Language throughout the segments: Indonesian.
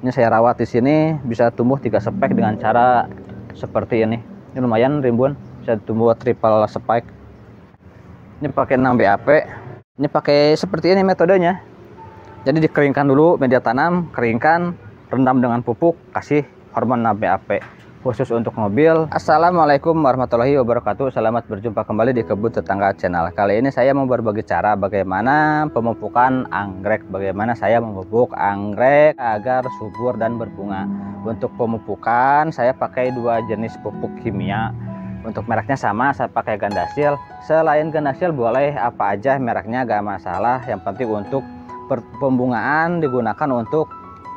Ini saya rawat di sini bisa tumbuh 3 spike dengan cara seperti ini. Ini lumayan rimbun, bisa tumbuh triple spike. Ini pakai 6 BAP. Ini pakai seperti ini metodenya. Jadi dikeringkan dulu media tanam, keringkan, rendam dengan pupuk, kasih hormon 6 BAP. Khusus untuk mobil. Assalamualaikum warahmatullahi wabarakatuh. Selamat berjumpa kembali di Kebun Tetangga Channel. Kali ini saya mau berbagi cara bagaimana pemupukan anggrek, bagaimana saya memupuk anggrek agar subur dan berbunga. Untuk pemupukan saya pakai 2 jenis pupuk kimia. Untuk mereknya sama, saya pakai Gandasil. Selain Gandasil boleh apa aja mereknya, gak masalah. Yang penting untuk pembungaan digunakan untuk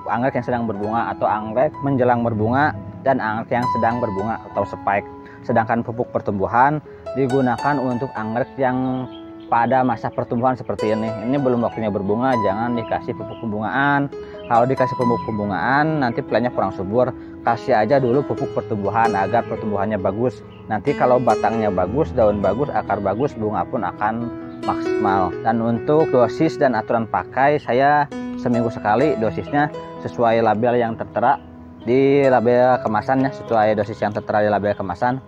anggrek yang sedang berbunga atau anggrek menjelang berbunga dan anggrek yang sedang berbunga atau spike. Sedangkan pupuk pertumbuhan digunakan untuk anggrek yang pada masa pertumbuhan seperti ini. Ini belum waktunya berbunga, jangan dikasih pupuk pembungaan. Kalau dikasih pupuk pembungaan nanti plannya kurang subur. Kasih aja dulu pupuk pertumbuhan agar pertumbuhannya bagus. Nanti kalau batangnya bagus, daun bagus, akar bagus, bunga pun akan maksimal. Dan untuk dosis dan aturan pakai, saya seminggu sekali dosisnya sesuai label yang tertera di label kemasannya, sesuai dosis yang tertera di label kemasan.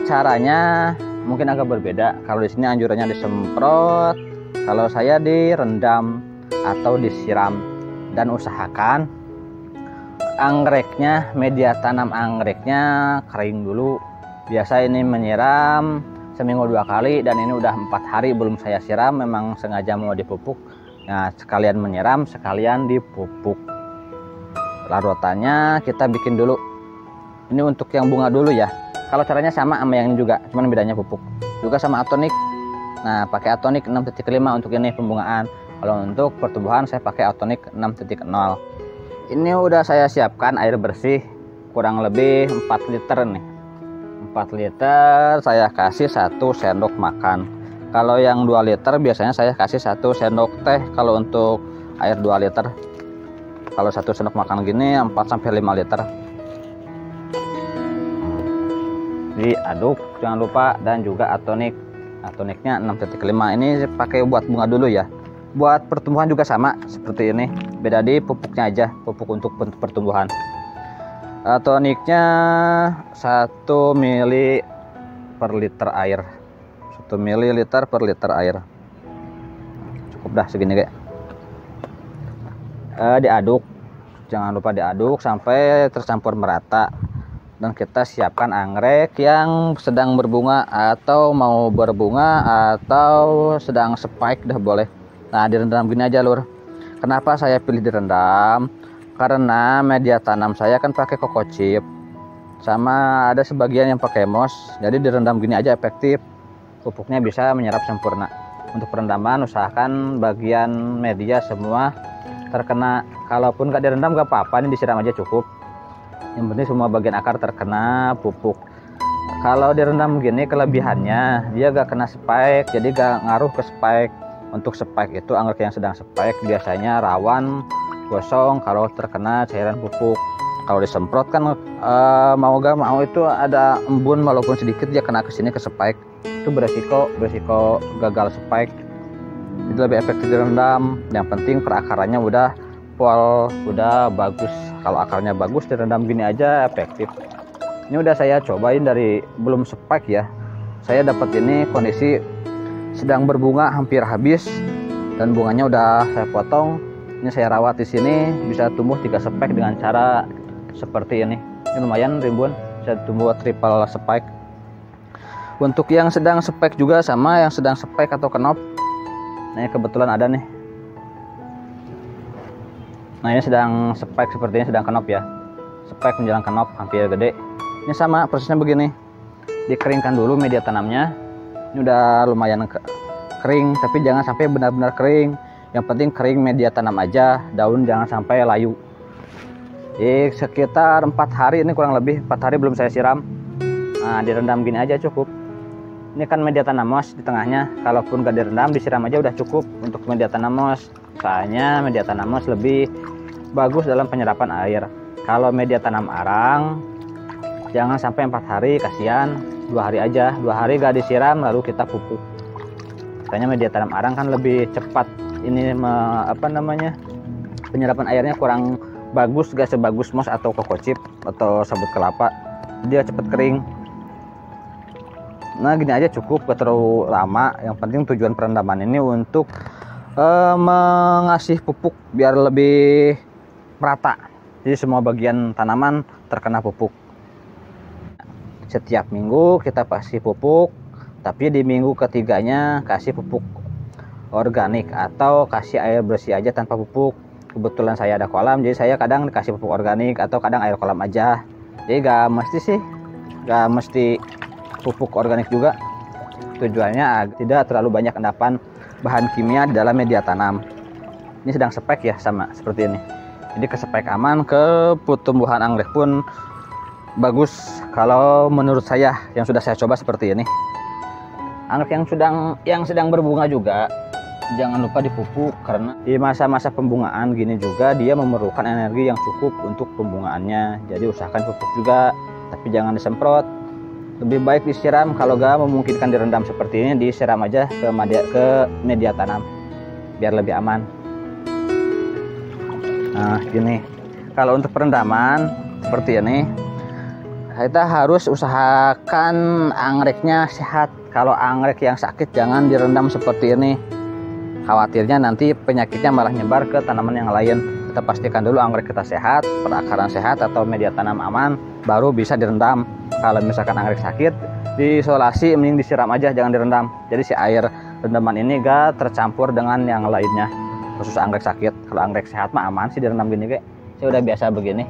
Caranya mungkin agak berbeda. Kalau di sini anjurannya disemprot, kalau saya direndam atau disiram. Dan usahakan anggreknya, media tanam anggreknya kering dulu. Biasa ini menyiram seminggu 2 kali, dan ini udah 4 hari belum saya siram, memang sengaja mau dipupuk. Nah, sekalian menyiram, sekalian dipupuk. Larutannya kita bikin dulu. Ini untuk yang bunga dulu ya. Kalau caranya sama yang juga, cuman bedanya pupuk. Juga sama atonik. Nah, pakai atonik 6.5 untuk ini pembungaan. Kalau untuk pertumbuhan saya pakai atonik 6.0. Ini udah saya siapkan air bersih kurang lebih 4 liter nih. 4 liter saya kasih 1 sendok makan. Kalau yang 2 liter biasanya saya kasih 1 sendok teh. Kalau untuk air 2 liter, kalau 1 sendok makan gini 4-5 liter. Diaduk jangan lupa, dan juga atoniknya 6.5. Ini pakai buat bunga dulu ya. Buat pertumbuhan juga sama seperti ini, beda di pupuknya aja, pupuk untuk pertumbuhan. Atoniknya 1 ml per liter air, 1 ml per liter air. Cukup dah segini kayak. Diaduk, jangan lupa diaduk sampai tercampur merata. Dan kita siapkan anggrek yang sedang berbunga atau mau berbunga atau sedang spike dah boleh. Nah, direndam gini aja lur. Kenapa saya pilih direndam? Karena media tanam saya kan pakai kokocip, sama ada sebagian yang pakai mos. Jadi direndam gini aja efektif, pupuknya bisa menyerap sempurna. Untuk perendaman usahakan bagian media semua terkena. Kalaupun gak direndam gak apa-apa, ini disiram aja cukup. Yang penting semua bagian akar terkena pupuk. Kalau direndam gini kelebihannya dia gak kena spike, jadi gak ngaruh ke spike. Untuk spike itu anggrek yang sedang spike biasanya rawan gosong kalau terkena cairan pupuk. Kalau disemprot kan mau gak mau itu ada embun, walaupun sedikit dia kena ke sini ke spike. Itu beresiko gagal spike. Jadi lebih efektif direndam. Yang penting perakarannya udah pol, udah bagus. Kalau akarnya bagus direndam gini aja efektif. Ini udah saya cobain dari belum spike ya. Saya dapat ini kondisi sedang berbunga hampir habis, dan bunganya udah saya potong. Ini saya rawat di sini bisa tumbuh 3 spike dengan cara seperti ini. Ini lumayan rimbun, bisa tumbuh triple spike. Untuk yang sedang spike juga sama, yang sedang spike atau kenop. Nah, ini kebetulan ada nih. Nah, ini sedang spike seperti ini, sedang kenop ya. Spike menjelang kenop hampir gede. Ini sama prosesnya begini. Dikeringkan dulu media tanamnya. Ini udah lumayan kering, tapi jangan sampai benar-benar kering. Yang penting kering media tanam aja, daun jangan sampai layu. Sekitar 4 hari, ini kurang lebih 4 hari belum saya siram. Nah, direndam gini aja cukup. Ini kan media tanam mos di tengahnya. Kalaupun gak direndam, disiram aja udah cukup untuk media tanam mos. Soalnya media tanam mos lebih bagus dalam penyerapan air. Kalau media tanam arang jangan sampai 4 hari, kasihan. 2 hari aja, 2 hari gak disiram lalu kita pupuk. Makanya media tanam arang kan lebih cepat ini penyerapan airnya kurang bagus, gak sebagus moss atau koko chip atau sabut kelapa, dia cepet kering. Nah gini aja cukup, gak terlalu lama. Yang penting tujuan perendaman ini untuk mengasih pupuk biar lebih merata, jadi semua bagian tanaman terkena pupuk. Setiap minggu kita kasih pupuk, tapi di minggu ketiganya kasih pupuk organik atau kasih air bersih aja tanpa pupuk. Kebetulan saya ada kolam, jadi saya kadang dikasih pupuk organik atau kadang air kolam aja. Jadi gak mesti pupuk organik juga. Tujuannya tidak terlalu banyak endapan bahan kimia di dalam media tanam. Ini sedang spek ya, sama seperti ini. Jadi kespek aman, ke pertumbuhan anggrek pun bagus kalau menurut saya yang sudah saya coba seperti ini. Anggrek yang sedang berbunga juga jangan lupa dipupuk, karena di masa-masa pembungaan gini juga dia memerlukan energi yang cukup untuk pembungaannya. Jadi usahakan pupuk juga, tapi jangan disemprot. Lebih baik disiram, kalau gak memungkinkan direndam seperti ini, disiram aja ke media tanam biar lebih aman. Nah gini, kalau untuk perendaman seperti ini kita harus usahakan anggreknya sehat. Kalau anggrek yang sakit jangan direndam seperti ini, khawatirnya nanti penyakitnya malah nyebar ke tanaman yang lain. Kita pastikan dulu anggrek kita sehat, perakaran sehat atau media tanam aman, baru bisa direndam. Kalau misalkan anggrek sakit, diisolasi, mending disiram aja, jangan direndam. Jadi si air rendaman ini gak tercampur dengan yang lainnya, khusus anggrek sakit. Kalau anggrek sehat mah aman sih direndam gini, kayak saya udah biasa begini.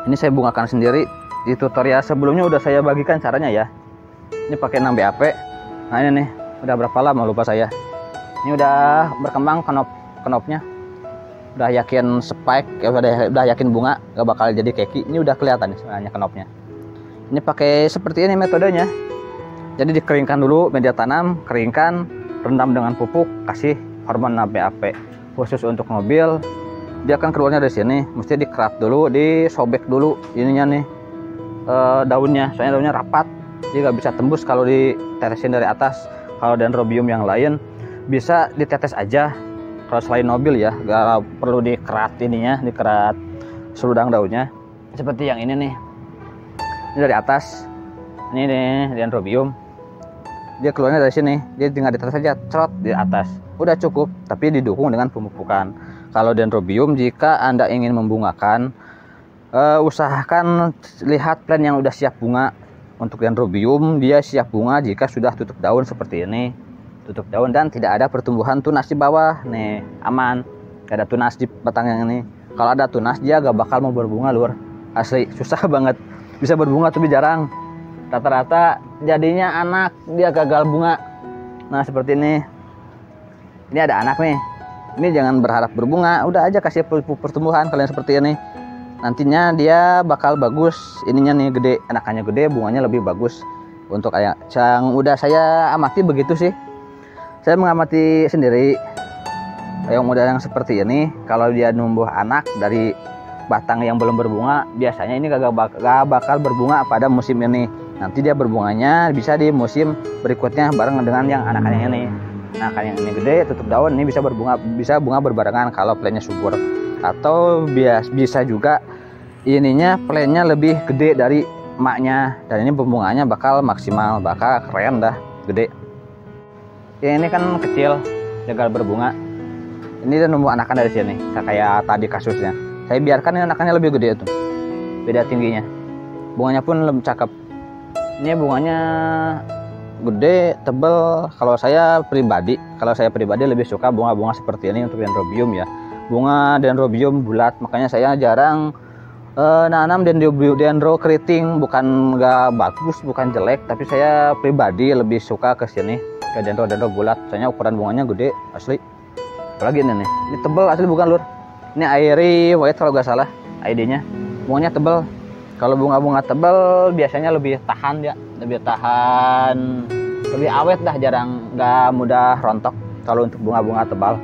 Ini saya bungakan sendiri, di tutorial sebelumnya udah saya bagikan caranya ya. Ini pakai 6 BAP. Nah ini nih, udah berapa lama lupa saya. Ini udah berkembang kenopnya, udah yakin spike ya, udah yakin bunga, gak bakal jadi keki. Ini udah kelihatan sebenarnya kenopnya. Ini pakai seperti ini metodenya. Jadi dikeringkan dulu media tanam, keringkan, rendam dengan pupuk, kasih hormon BAP. Khusus untuk mobil, dia akan keluarnya dari sini, mesti dikerat dulu, disobek dulu ininya nih, daunnya, soalnya daunnya rapat, jadi gak bisa tembus kalau ditetesin dari atas. Kalau dendrobium yang lain bisa ditetes aja. Kalau selain mobil ya, gak perlu dikerat ininya, dikerat seludang daunnya. Seperti yang ini nih, ini dari atas, ini nih dendrobium, dia keluarnya dari sini, dia tinggal ditetes saja, cerot di atas, udah cukup. Tapi didukung dengan pemupukan. Kalau dendrobium, jika Anda ingin membungakan, usahakan lihat plan yang udah siap bunga. Untuk dendrobium, dia siap bunga jika sudah tutup daun seperti ini, tutup daun dan tidak ada pertumbuhan tunas di bawah. Nih aman, gak ada tunas di batang yang ini. Kalau ada tunas, dia gak bakal mau berbunga lur, asli susah banget. Bisa berbunga tapi jarang, rata-rata jadinya anak, dia gagal bunga. Nah seperti ini ada anak nih, ini jangan berharap berbunga, udah aja kasih pertumbuhan kalian seperti ini. Nantinya dia bakal bagus, ininya nih gede, anakannya gede, bunganya lebih bagus. Untuk yang udah saya amati begitu sih, saya mengamati sendiri yang udah yang seperti ini. Kalau dia numbuh anak dari batang yang belum berbunga, biasanya ini gak bakal berbunga pada musim ini. Nanti dia berbunganya bisa di musim berikutnya bareng dengan yang anakannya ini. Anakan yang ini gede, tutup daun, ini bisa bunga berbarengan kalau plannya subur. Atau bisa juga ininya plannya lebih gede dari emaknya, dan ini pembunganya bakal maksimal, bakal keren dah, gede. Ya, ini kan kecil, gagal berbunga. Ini dia numbuh anakan dari sini, kayak tadi kasusnya. Saya biarkan ini anakannya lebih gede tuh, beda tingginya. Bunganya pun lebih cakep. Ini bunganya gede, tebel. Kalau saya pribadi lebih suka bunga-bunga seperti ini untuk dendrobium ya. Bunga dendrobium bulat, makanya saya jarang nanam dendro keriting. Bukan nggak bagus, bukan jelek, tapi saya pribadi lebih suka ke sini, ke dendro bulat. Soalnya ukuran bunganya gede asli. Apalagi ini nih, ini tebel asli bukan lur. Ini Airy White kalau nggak salah ID-nya. Bunganya tebel. Kalau bunga-bunga tebel biasanya lebih tahan ya, lebih awet dah, jarang nggak mudah rontok. Kalau untuk bunga-bunga tebal.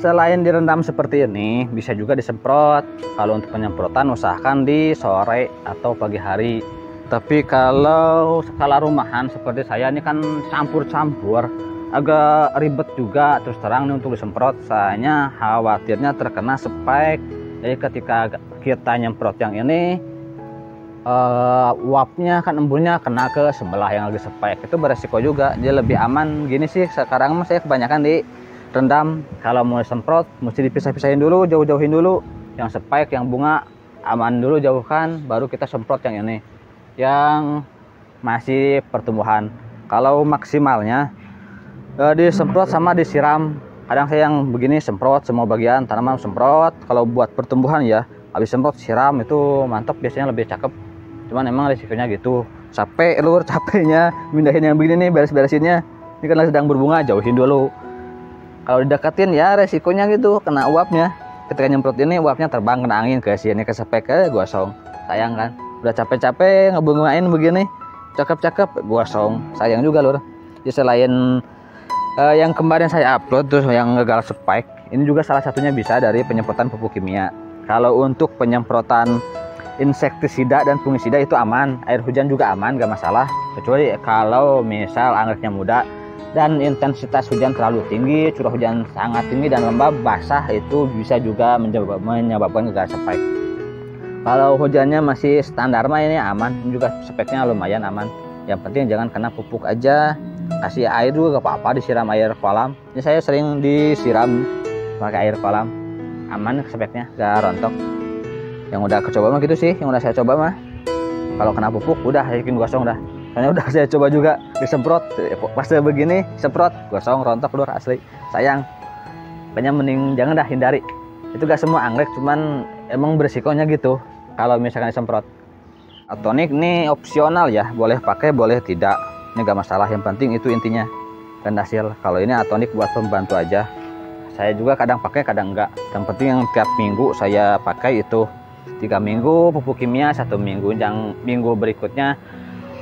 Selain direndam seperti ini, bisa juga disemprot. Kalau untuk penyemprotan usahakan di sore atau pagi hari. Tapi kalau skala rumahan seperti saya ini kan campur-campur, agak ribet juga terus terang nih untuk disemprot. Soalnya khawatirnya terkena spike Jadi ketika kita nyemprot yang ini, uapnya kan embunnya kena ke sebelah yang lagi spike, itu beresiko juga. Dia lebih aman gini sih sekarang saya kebanyakan direndam. Kalau mau semprot mesti dipisah-pisahin dulu, jauhin dulu yang spike, yang bunga aman dulu, jauhkan, baru kita semprot yang ini yang masih pertumbuhan. Kalau maksimalnya disemprot sama disiram. Kadang saya yang begini semprot semua bagian tanaman, semprot. Kalau buat pertumbuhan ya habis semprot siram, itu mantap, biasanya lebih cakep. Cuman emang risikonya gitu, capek lur, capeknya mindahin yang begini nih, beres-beresinnya. Ini kan sedang berbunga, jauhin dulu. Kalau dideketin ya resikonya gitu, kena uapnya. Ketika nyemprot ini uapnya terbang, kena angin ke sini, ke spek, gosong. Sayang kan, udah capek-capek ngebungain begini, cakep-cakep, gosong. Sayang juga lur. Jadi selain yang kemarin saya upload tuh yang gagal spike, ini juga salah satunya bisa dari penyemprotan pupuk kimia. Kalau untuk penyemprotan insektisida dan fungisida itu aman, air hujan juga aman, gak masalah. Kecuali kalau misal anggreknya muda dan intensitas hujan terlalu tinggi, curah hujan sangat tinggi dan lembab basah, itu bisa juga menyebabkan gagal spike. Kalau hujannya masih standar mah ini aman, ini juga speknya lumayan aman. Yang penting jangan kena pupuk aja. Kasih air juga gak apa-apa, disiram air kolam. Ini saya sering disiram pakai air kolam, aman speknya, gak rontok. Yang udah kecoba mah gitu sih, yang udah saya coba mah. Kalau kena pupuk udah yakin gosong dah. Soalnya udah saya coba juga disemprot, pas begini semprot gosong, rontok lur, asli. Sayang. Makanya mending jangan dah, hindari. Itu gak semua anggrek, cuman emang berisikonya gitu kalau misalkan disemprot. Atonik ini opsional ya, boleh pakai boleh tidak, ini gak masalah. Yang penting itu intinya hasil. Kalau ini atonik buat pembantu aja. Saya juga kadang pakai kadang enggak. Yang penting yang tiap minggu saya pakai itu 3 minggu pupuk kimia, 1 minggu. Yang minggu berikutnya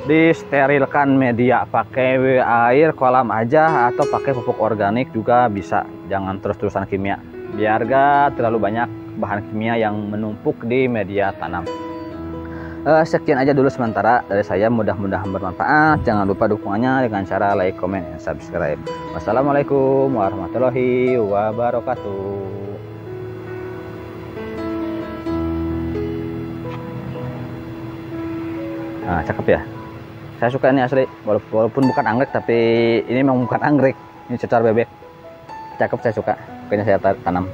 disterilkan media, pakai air kolam aja atau pakai pupuk organik juga bisa. Jangan terus-terusan kimia, biar gak terlalu banyak bahan kimia yang menumpuk di media tanam. Sekian aja dulu sementara dari saya, mudah-mudahan bermanfaat. Jangan lupa dukungannya dengan cara like, comment, dan subscribe. Wassalamualaikum warahmatullahi wabarakatuh. Nah, cakep ya, saya suka ini asli, walaupun bukan anggrek, tapi ini memang bukan anggrek, ini cecar bebek, cakep, saya suka, kayaknya saya tanam.